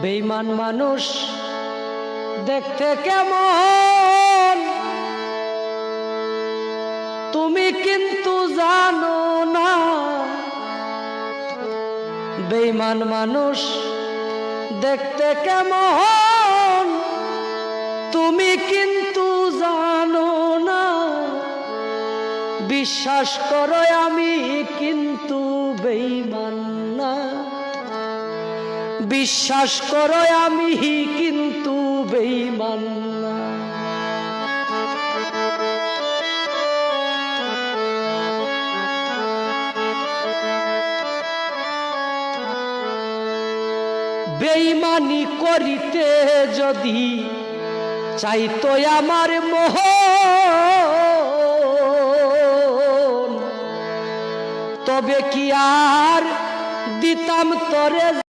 বেঈমান মানুষ দেখতে কেমন তুমি কিন্তু জানো না। বেঈমান মানুষ দেখতে কেমন তুমি কিন্তু জানো না। বিশ্বাস করো আমি কিন্তু বেঈমান না। বিশ্বাস করো আমি কিন্তু বেঈমান না। বেঈমানি করিতে যদি চাইতো আমার মোহন, তবে কি আর দিতাম তরে